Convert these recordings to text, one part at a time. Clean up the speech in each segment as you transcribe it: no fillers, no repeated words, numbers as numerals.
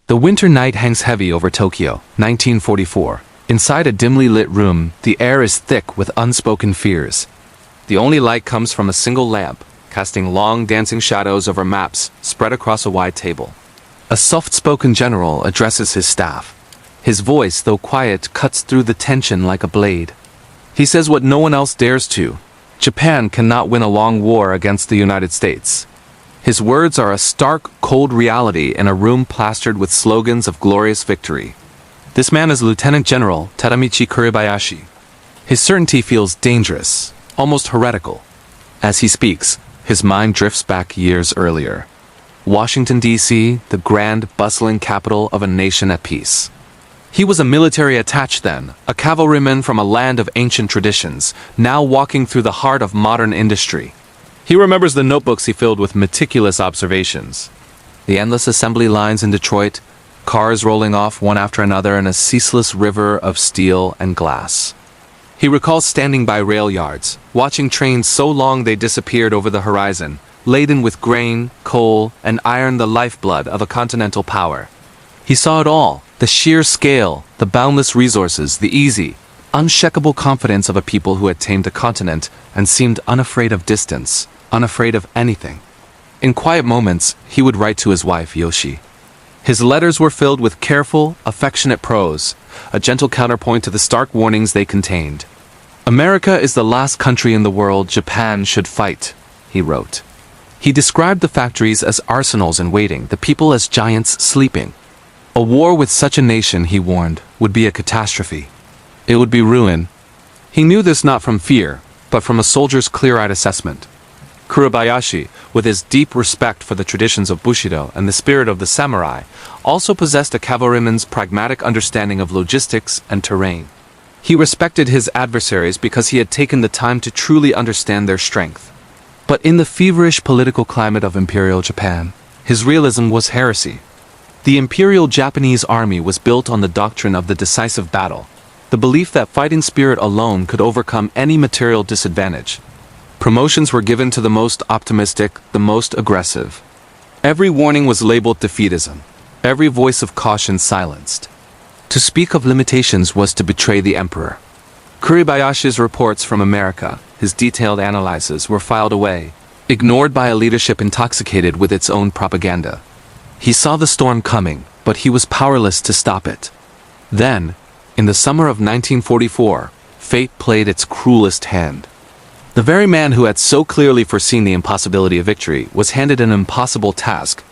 The winter night hangs heavy over Tokyo, 1944. Inside a dimly lit room, the air is thick with unspoken fears. The only light comes from a single lamp, casting long dancing shadows over maps spread across a wide table. A soft-spoken general addresses his staff. His voice, though quiet, cuts through the tension like a blade. He says what no one else dares to. Japan cannot win a long war against the United States. His words are a stark, cold reality in a room plastered with slogans of glorious victory. This man is Lieutenant General Tadamichi Kuribayashi. His certainty feels dangerous, almost heretical. As he speaks, his mind drifts back years earlier. Washington, D.C., the grand, bustling capital of a nation at peace. He was a military attaché then, a cavalryman from a land of ancient traditions, now walking through the heart of modern industry. He remembers the notebooks he filled with meticulous observations. The endless assembly lines in Detroit, cars rolling off one after another in a ceaseless river of steel and glass. He recalls standing by rail yards, watching trains so long they disappeared over the horizon, laden with grain, coal, and iron, the lifeblood of a continental power. He saw it all, the sheer scale, the boundless resources, the easy, unshakable confidence of a people who had tamed a continent and seemed unafraid of distance, unafraid of anything. In quiet moments, he would write to his wife, Yoshi. His letters were filled with careful, affectionate prose, a gentle counterpoint to the stark warnings they contained. "America is the last country in the world Japan should fight," he wrote. He described the factories as arsenals in waiting, the people as giants sleeping. A war with such a nation, he warned, would be a catastrophe. It would be ruin. He knew this not from fear, but from a soldier's clear-eyed assessment. Kuribayashi, with his deep respect for the traditions of Bushido and the spirit of the samurai, also possessed a cavalryman's pragmatic understanding of logistics and terrain. He respected his adversaries because he had taken the time to truly understand their strength. But in the feverish political climate of Imperial Japan, his realism was heresy. The Imperial Japanese army was built on the doctrine of the decisive battle, the belief that fighting spirit alone could overcome any material disadvantage. Promotions were given to the most optimistic, the most aggressive. Every warning was labeled defeatism, every voice of caution silenced. To speak of limitations was to betray the emperor. Kuribayashi's reports from America, his detailed analyses, were filed away, ignored by a leadership intoxicated with its own propaganda. He saw the storm coming, but he was powerless to stop it. Then, in the summer of 1944, fate played its cruelest hand. The very man who had so clearly foreseen the impossibility of victory was handed an impossible task.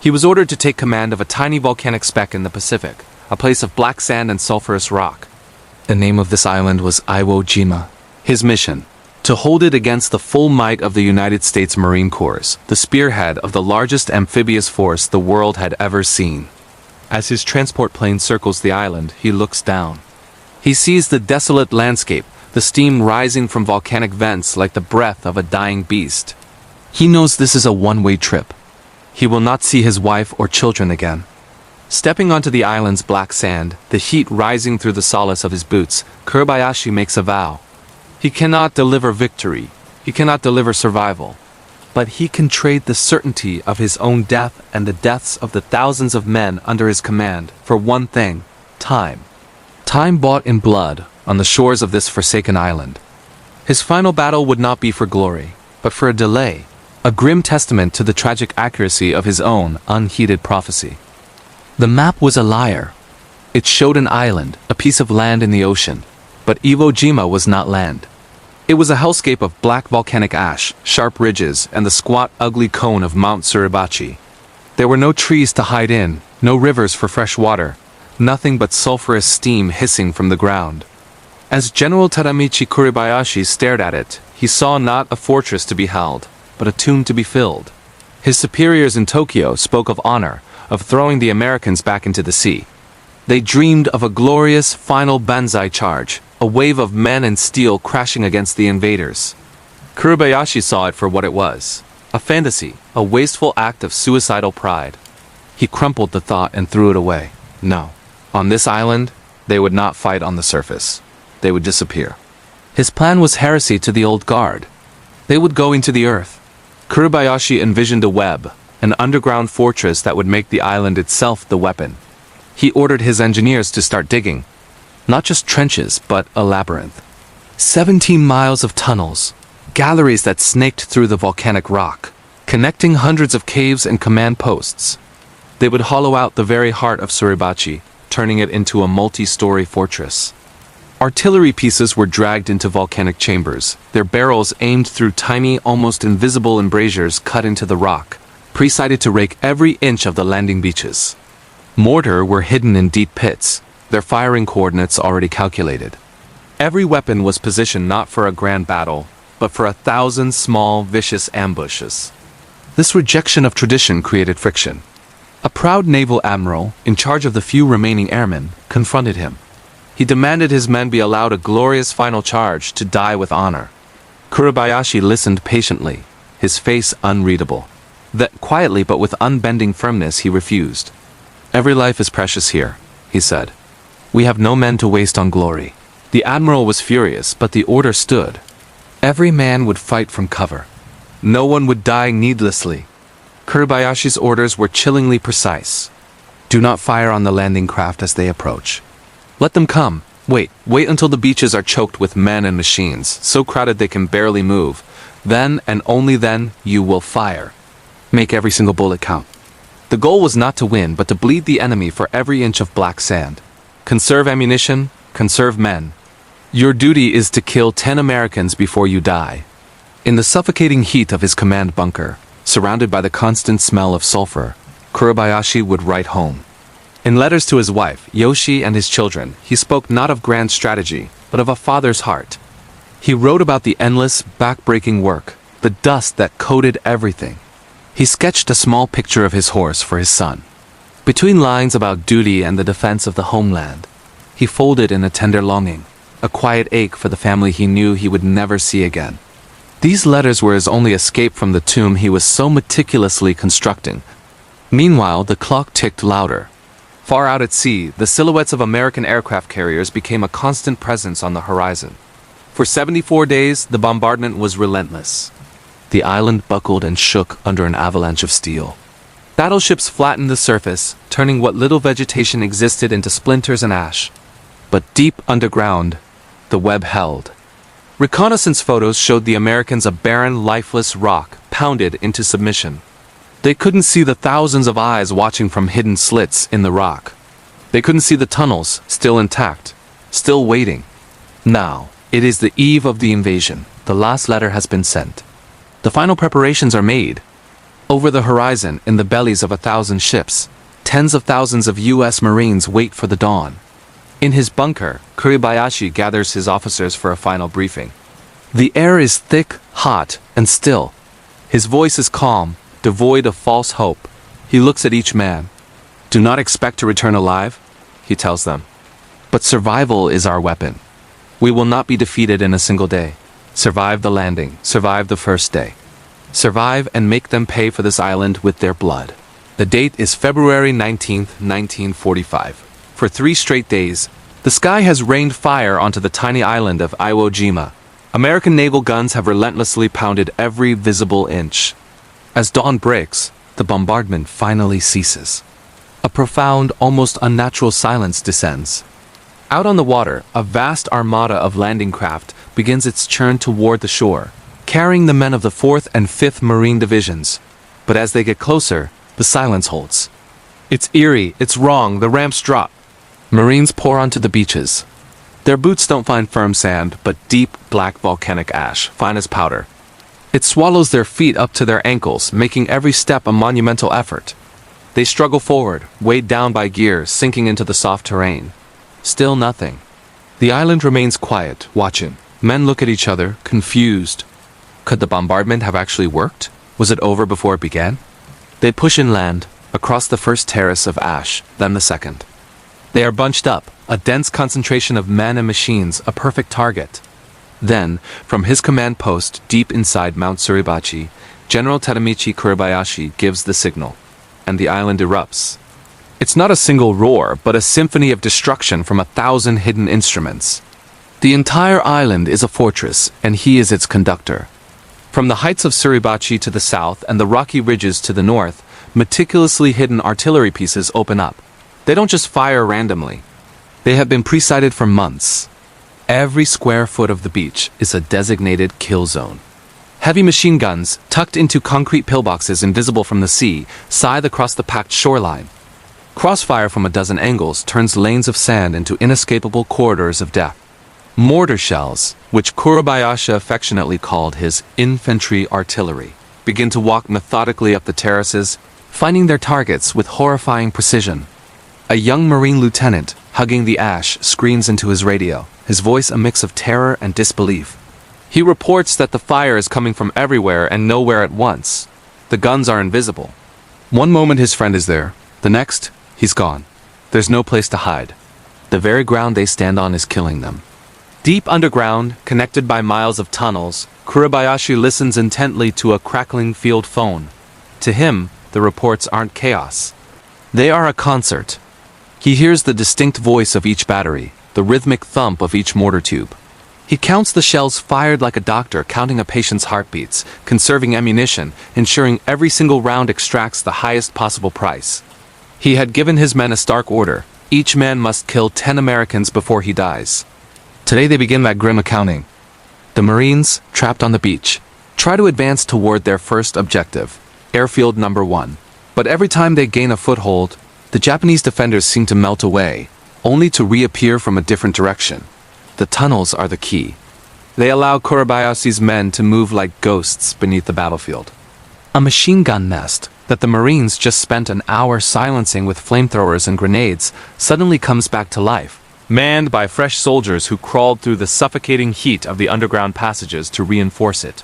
He was ordered to take command of a tiny volcanic speck in the Pacific, a place of black sand and sulfurous rock. The name of this island was Iwo Jima. His mission: to hold it against the full might of the United States Marine Corps, the spearhead of the largest amphibious force the world had ever seen. As his transport plane circles the island, he looks down. He sees the desolate landscape, the steam rising from volcanic vents like the breath of a dying beast. He knows this is a one-way trip. He will not see his wife or children again. Stepping onto the island's black sand, the heat rising through the solace of his boots, Kuribayashi makes a vow. He cannot deliver victory, he cannot deliver survival, but he can trade the certainty of his own death and the deaths of the thousands of men under his command for one thing: time. Time bought in blood on the shores of this forsaken island. His final battle would not be for glory, but for a delay, a grim testament to the tragic accuracy of his own unheeded prophecy. The map was a liar. It showed an island, a piece of land in the ocean, but Iwo Jima was not land. It was a hellscape of black volcanic ash, sharp ridges, and the squat, ugly cone of Mount Suribachi. There were no trees to hide in, no rivers for fresh water, nothing but sulfurous steam hissing from the ground. As General Tadamichi Kuribayashi stared at it, he saw not a fortress to be held, but a tomb to be filled. His superiors in Tokyo spoke of honor, of throwing the Americans back into the sea. They dreamed of a glorious final banzai charge, a wave of men and steel crashing against the invaders. Kuribayashi saw it for what it was: a fantasy, a wasteful act of suicidal pride. He crumpled the thought and threw it away. No. On this island, they would not fight on the surface. They would disappear. His plan was heresy to the old guard. They would go into the earth. Kuribayashi envisioned a web, an underground fortress that would make the island itself the weapon. He ordered his engineers to start digging. Not just trenches, but a labyrinth. 17 miles of tunnels, galleries that snaked through the volcanic rock, connecting hundreds of caves and command posts. They would hollow out the very heart of Suribachi, turning it into a multi-story fortress. Artillery pieces were dragged into volcanic chambers, their barrels aimed through tiny, almost invisible embrasures cut into the rock, pre-sighted to rake every inch of the landing beaches. Mortar were hidden in deep pits, their firing coordinates already calculated. Every weapon was positioned not for a grand battle, but for 1,000 small, vicious ambushes. This rejection of tradition created friction. A proud naval admiral, in charge of the few remaining airmen, confronted him. He demanded his men be allowed a glorious final charge to die with honor. Kuribayashi listened patiently, his face unreadable. Then, quietly but with unbending firmness, he refused. "Every life is precious here," he said. "We have no men to waste on glory." The admiral was furious, but the order stood. Every man would fight from cover. No one would die needlessly. Kuribayashi's orders were chillingly precise. Do not fire on the landing craft as they approach. Let them come. Wait until the beaches are choked with men and machines, so crowded they can barely move. Then, and only then, you will fire. Make every single bullet count. The goal was not to win, but to bleed the enemy for every inch of black sand. Conserve ammunition, conserve men. Your duty is to kill 10 Americans before you die. In the suffocating heat of his command bunker, surrounded by the constant smell of sulfur, Kuribayashi would write home. In letters to his wife, Yoshi, and his children, he spoke not of grand strategy, but of a father's heart. He wrote about the endless, back-breaking work, the dust that coated everything. He sketched a small picture of his horse for his son. Between lines about duty and the defense of the homeland, he folded in a tender longing, a quiet ache for the family he knew he would never see again. These letters were his only escape from the tomb he was so meticulously constructing. Meanwhile, the clock ticked louder. Far out at sea, the silhouettes of American aircraft carriers became a constant presence on the horizon. For 74 days, the bombardment was relentless. The island buckled and shook under an avalanche of steel. Battleships flattened the surface, turning what little vegetation existed into splinters and ash. But deep underground, the web held. Reconnaissance photos showed the Americans a barren, lifeless rock pounded into submission. They couldn't see the thousands of eyes watching from hidden slits in the rock. They couldn't see the tunnels, still intact, still waiting. Now, it is the eve of the invasion. The last letter has been sent. The final preparations are made. Over the horizon, in the bellies of 1,000 ships, tens of thousands of U.S. Marines wait for the dawn. In his bunker, Kuribayashi gathers his officers for a final briefing. The air is thick, hot, and still. His voice is calm, devoid of false hope. He looks at each man. "Do not expect to return alive," he tells them. "But survival is our weapon. We will not be defeated in a single day. Survive the landing, survive the first day. Survive and make them pay for this island with their blood." The date is February 19th, 1945. For 3 straight days, the sky has rained fire onto the tiny island of Iwo Jima. American naval guns have relentlessly pounded every visible inch. As dawn breaks, the bombardment finally ceases. A profound, almost unnatural silence descends. Out on the water, a vast armada of landing craft begins its churn toward the shore, carrying the men of the 4th and 5th Marine Divisions. But as they get closer, the silence holds. It's eerie, it's wrong, the ramps drop. Marines pour onto the beaches. Their boots don't find firm sand, but deep, black volcanic ash, fine as powder. It swallows their feet up to their ankles, making every step a monumental effort. They struggle forward, weighed down by gear, sinking into the soft terrain. Still nothing. The island remains quiet, watching. Men look at each other, confused. Could the bombardment have actually worked? Was it over before it began? They push inland, across the first terrace of ash, then the second. They are bunched up, a dense concentration of men and machines, a perfect target. Then, from his command post deep inside Mount Suribachi, General Tadamichi Kuribayashi gives the signal, and the island erupts. It's not a single roar, but a symphony of destruction from 1,000 hidden instruments. The entire island is a fortress, and he is its conductor. From the heights of Suribachi to the south and the rocky ridges to the north, meticulously hidden artillery pieces open up. They don't just fire randomly. They have been pre-sighted for months. Every square foot of the beach is a designated kill zone. Heavy machine guns, tucked into concrete pillboxes invisible from the sea, scythe across the packed shoreline. Crossfire from a dozen angles turns lanes of sand into inescapable corridors of death. Mortar shells, which Kuribayashi affectionately called his infantry artillery, begin to walk methodically up the terraces, finding their targets with horrifying precision. A young Marine lieutenant, hugging the ash, screams into his radio, his voice a mix of terror and disbelief. He reports that the fire is coming from everywhere and nowhere at once. The guns are invisible. One moment his friend is there, the next, he's gone. There's no place to hide. The very ground they stand on is killing them. Deep underground, connected by miles of tunnels, Kuribayashi listens intently to a crackling field phone. To him, the reports aren't chaos. They are a concert. He hears the distinct voice of each battery, the rhythmic thump of each mortar tube. He counts the shells fired like a doctor counting a patient's heartbeats, conserving ammunition, ensuring every single round extracts the highest possible price. He had given his men a stark order. Each man must kill 10 Americans before he dies. Today they begin that grim accounting. The Marines, trapped on the beach, try to advance toward their first objective, Airfield Number 1. But every time they gain a foothold, the Japanese defenders seem to melt away, only to reappear from a different direction. The tunnels are the key. They allow Kuribayashi's men to move like ghosts beneath the battlefield. A machine gun nest that the Marines just spent an hour silencing with flamethrowers and grenades suddenly comes back to life, manned by fresh soldiers who crawled through the suffocating heat of the underground passages to reinforce it.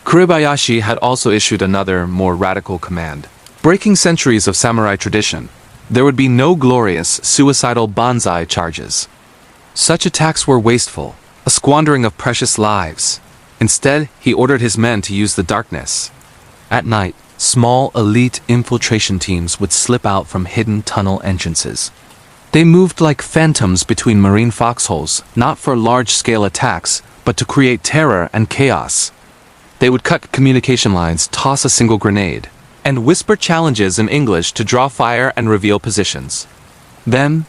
Kuribayashi had also issued another, more radical command. Breaking centuries of samurai tradition, there would be no glorious, suicidal banzai charges. Such attacks were wasteful, a squandering of precious lives. Instead, he ordered his men to use the darkness. At night, small elite infiltration teams would slip out from hidden tunnel entrances. They moved like phantoms between marine foxholes, not for large-scale attacks, but to create terror and chaos. They would cut communication lines, toss a single grenade, and whisper challenges in English to draw fire and reveal positions. Then,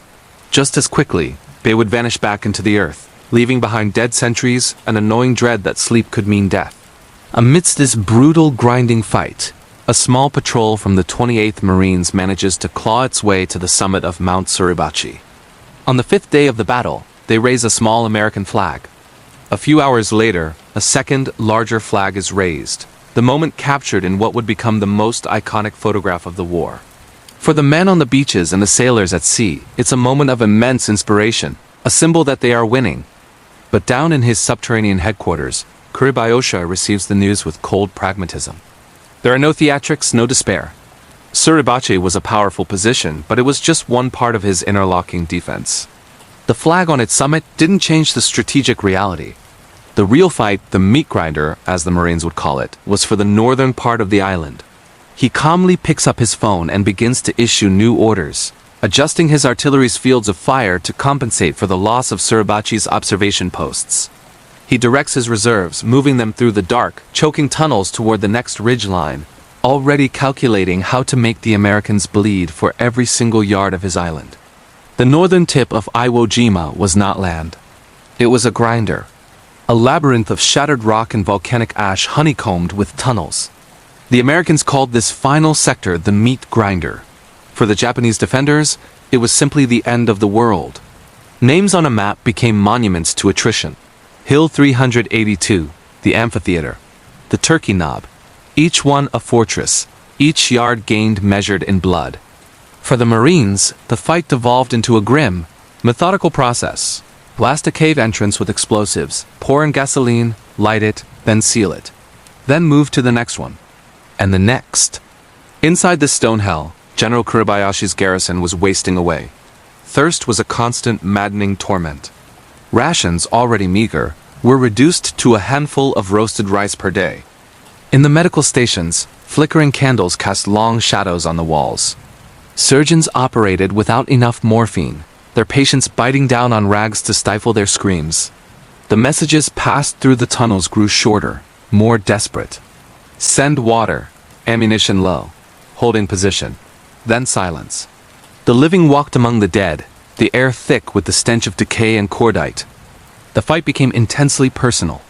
just as quickly, they would vanish back into the earth, leaving behind dead sentries and a gnawing dread that sleep could mean death. Amidst this brutal, grinding fight, a small patrol from the 28th Marines manages to claw its way to the summit of Mount Suribachi. On the 5th day of the battle, they raise a small American flag. A few hours later, a second, larger flag is raised, the moment captured in what would become the most iconic photograph of the war. For the men on the beaches and the sailors at sea, it's a moment of immense inspiration, a symbol that they are winning. But down in his subterranean headquarters, Kuribayashi receives the news with cold pragmatism. There are no theatrics, no despair. Suribachi was a powerful position, but it was just one part of his interlocking defense. The flag on its summit didn't change the strategic reality. The real fight, the meat grinder, as the Marines would call it, was for the northern part of the island. He calmly picks up his phone and begins to issue new orders, adjusting his artillery's fields of fire to compensate for the loss of Suribachi's observation posts. He directs his reserves, moving them through the dark, choking tunnels toward the next ridgeline, already calculating how to make the Americans bleed for every single yard of his island. The northern tip of Iwo Jima was not land. It was a grinder, a labyrinth of shattered rock and volcanic ash honeycombed with tunnels. The Americans called this final sector the meat grinder. For the Japanese defenders, it was simply the end of the world. Names on a map became monuments to attrition. Hill 382, the amphitheater, the turkey knob, each one a fortress, each yard gained measured in blood. For the Marines, the fight devolved into a grim, methodical process. Blast a cave entrance with explosives, pour in gasoline, light it, then seal it. Then move to the next one. And the next. Inside this stone hell, General Kuribayashi's garrison was wasting away. Thirst was a constant, maddening torment. Rations, already meager, were reduced to a handful of roasted rice per day. In the medical stations, flickering candles cast long shadows on the walls. Surgeons operated without enough morphine, their patients biting down on rags to stifle their screams. The messages passed through the tunnels grew shorter, more desperate. Send water, ammunition low. holding position. Then silence. The living walked among the dead, the air thick with the stench of decay and cordite. The fight became intensely personal.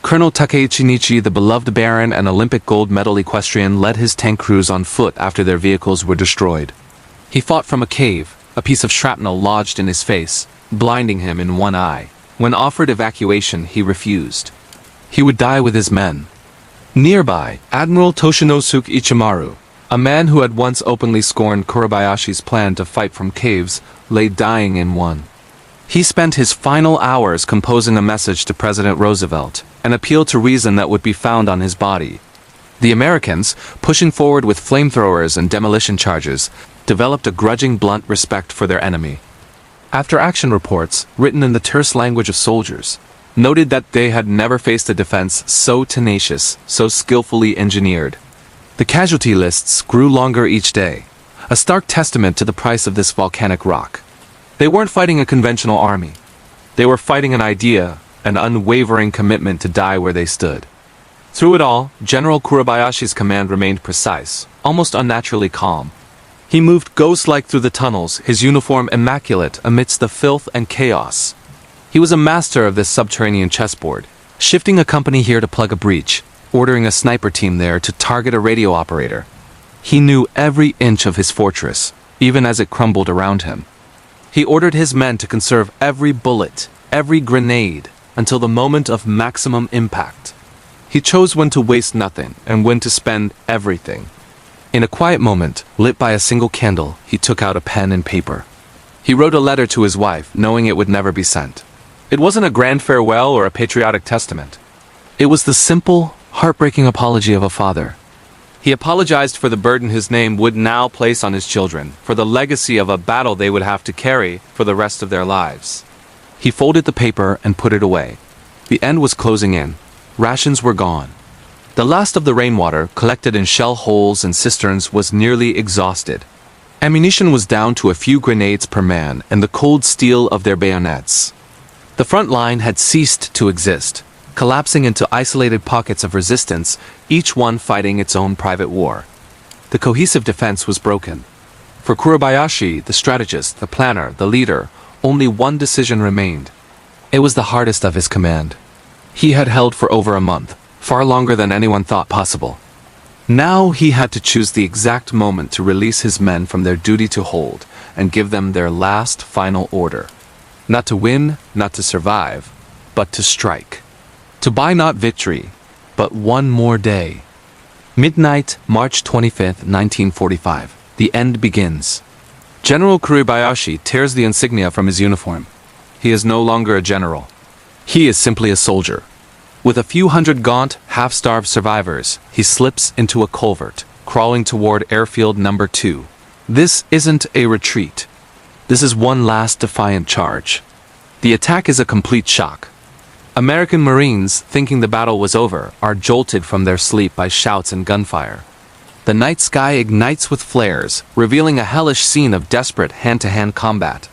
Colonel Takeichi, the beloved baron and Olympic gold medal equestrian, led his tank crews on foot after their vehicles were destroyed. He fought from a cave, a piece of shrapnel lodged in his face, blinding him in one eye. When offered evacuation, he refused. He would die with his men. Nearby, Admiral Toshinosuke Ichimaru, a man who had once openly scorned Kuribayashi's plan to fight from caves, lay dying in one. He spent his final hours composing a message to President Roosevelt, an appeal to reason that would be found on his body. The Americans, pushing forward with flamethrowers and demolition charges, developed a grudging, blunt respect for their enemy. After action reports, written in the terse language of soldiers, noted that they had never faced a defense so tenacious, so skillfully engineered. The casualty lists grew longer each day, a stark testament to the price of this volcanic rock. They weren't fighting a conventional army. They were fighting an idea, an unwavering commitment to die where they stood. Through it all, General Kuribayashi's command remained precise, almost unnaturally calm. He moved ghost-like through the tunnels, his uniform immaculate amidst the filth and chaos. He was a master of this subterranean chessboard, shifting a company here to plug a breach, ordering a sniper team there to target a radio operator. He knew every inch of his fortress, even as it crumbled around him. He ordered his men to conserve every bullet, every grenade, until the moment of maximum impact. He chose when to waste nothing and when to spend everything. In a quiet moment, lit by a single candle, he took out a pen and paper. He wrote a letter to his wife, knowing it would never be sent. It wasn't a grand farewell or a patriotic testament. It was the simple, heartbreaking apology of a father. He apologized for the burden his name would now place on his children, for the legacy of a battle they would have to carry for the rest of their lives. He folded the paper and put it away. The end was closing in. Rations were gone. The last of the rainwater, collected in shell holes and cisterns, was nearly exhausted. Ammunition was down to a few grenades per man and the cold steel of their bayonets. The front line had ceased to exist, collapsing into isolated pockets of resistance, each one fighting its own private war. The cohesive defense was broken. For Kuribayashi, the strategist, the planner, the leader, only one decision remained. It was the hardest of his command. He had held for over a month, far longer than anyone thought possible. Now he had to choose the exact moment to release his men from their duty to hold and give them their last final order. Not to win, not to survive, but to strike. To buy not victory, but one more day. Midnight, March 25th, 1945. The end begins. General Kuribayashi tears the insignia from his uniform. He is no longer a general. He is simply a soldier. With a few hundred gaunt, half-starved survivors, he slips into a culvert, crawling toward airfield number 2. This isn't a retreat. This is one last defiant charge. The attack is a complete shock. American Marines, thinking the battle was over, are jolted from their sleep by shouts and gunfire. The night sky ignites with flares, revealing a hellish scene of desperate hand-to-hand combat.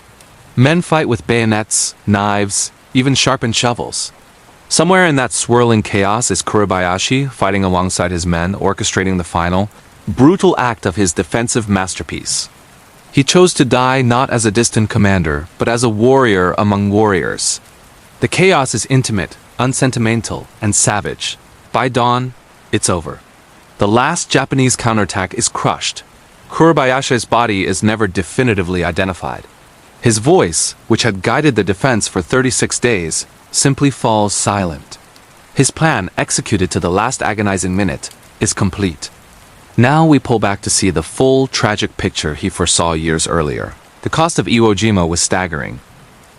Men fight with bayonets, knives, even sharpened shovels. Somewhere in that swirling chaos is Kuribayashi, fighting alongside his men, orchestrating the final, brutal act of his defensive masterpiece. He chose to die not as a distant commander, but as a warrior among warriors. The chaos is intimate, unsentimental, and savage. By dawn, it's over. The last Japanese counterattack is crushed. Kuribayashi's body is never definitively identified. His voice, which had guided the defense for 36 days, simply falls silent. His plan, executed to the last agonizing minute, is complete. Now we pull back to see the full, tragic picture he foresaw years earlier. The cost of Iwo Jima was staggering.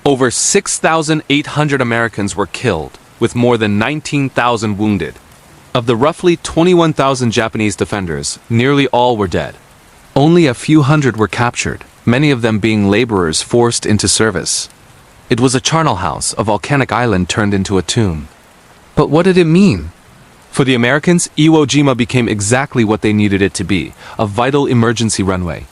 Over 6,800 Americans were killed, with more than 19,000 wounded. Of the roughly 21,000 Japanese defenders, nearly all were dead. Only a few hundred were captured, many of them being laborers forced into service. It was a charnel house, a volcanic island turned into a tomb. But what did it mean? For the Americans, Iwo Jima became exactly what they needed it to be, a vital emergency runway.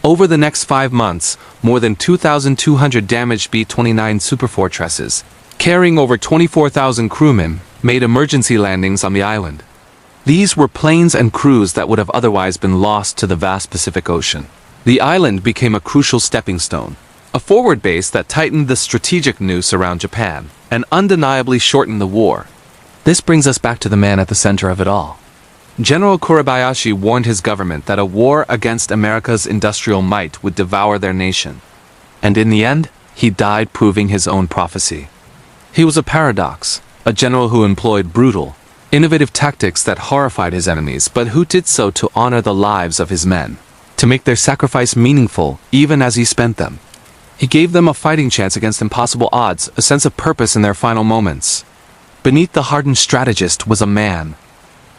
Over the next 5 months, more than 2,200 damaged B-29 superfortresses, carrying over 24,000 crewmen, made emergency landings on the island. These were planes and crews that would have otherwise been lost to the vast Pacific Ocean. The island became a crucial stepping stone, a forward base that tightened the strategic noose around Japan and undeniably shortened the war. This brings us back to the man at the center of it all. General Kuribayashi warned his government that a war against America's industrial might would devour their nation. And in the end, he died proving his own prophecy. He was a paradox, a general who employed brutal, innovative tactics that horrified his enemies, but who did so to honor the lives of his men, to make their sacrifice meaningful even as he spent them. He gave them a fighting chance against impossible odds, a sense of purpose in their final moments. Beneath the hardened strategist was a man.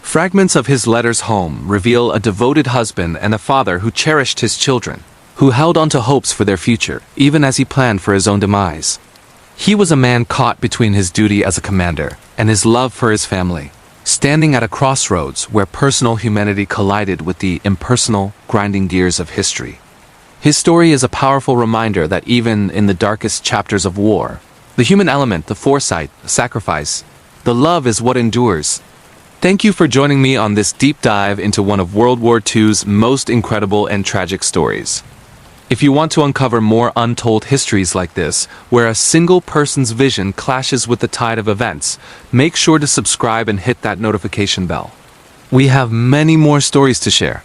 Fragments of his letters home reveal a devoted husband and a father who cherished his children, who held on to hopes for their future, even as he planned for his own demise. He was a man caught between his duty as a commander and his love for his family, standing at a crossroads where personal humanity collided with the impersonal, grinding gears of history. His story is a powerful reminder that even in the darkest chapters of war, the human element, the foresight, the sacrifice, the love is what endures. Thank you for joining me on this deep dive into one of World War II's most incredible and tragic stories. If you want to uncover more untold histories like this, where a single person's vision clashes with the tide of events, make sure to subscribe and hit that notification bell. We have many more stories to share.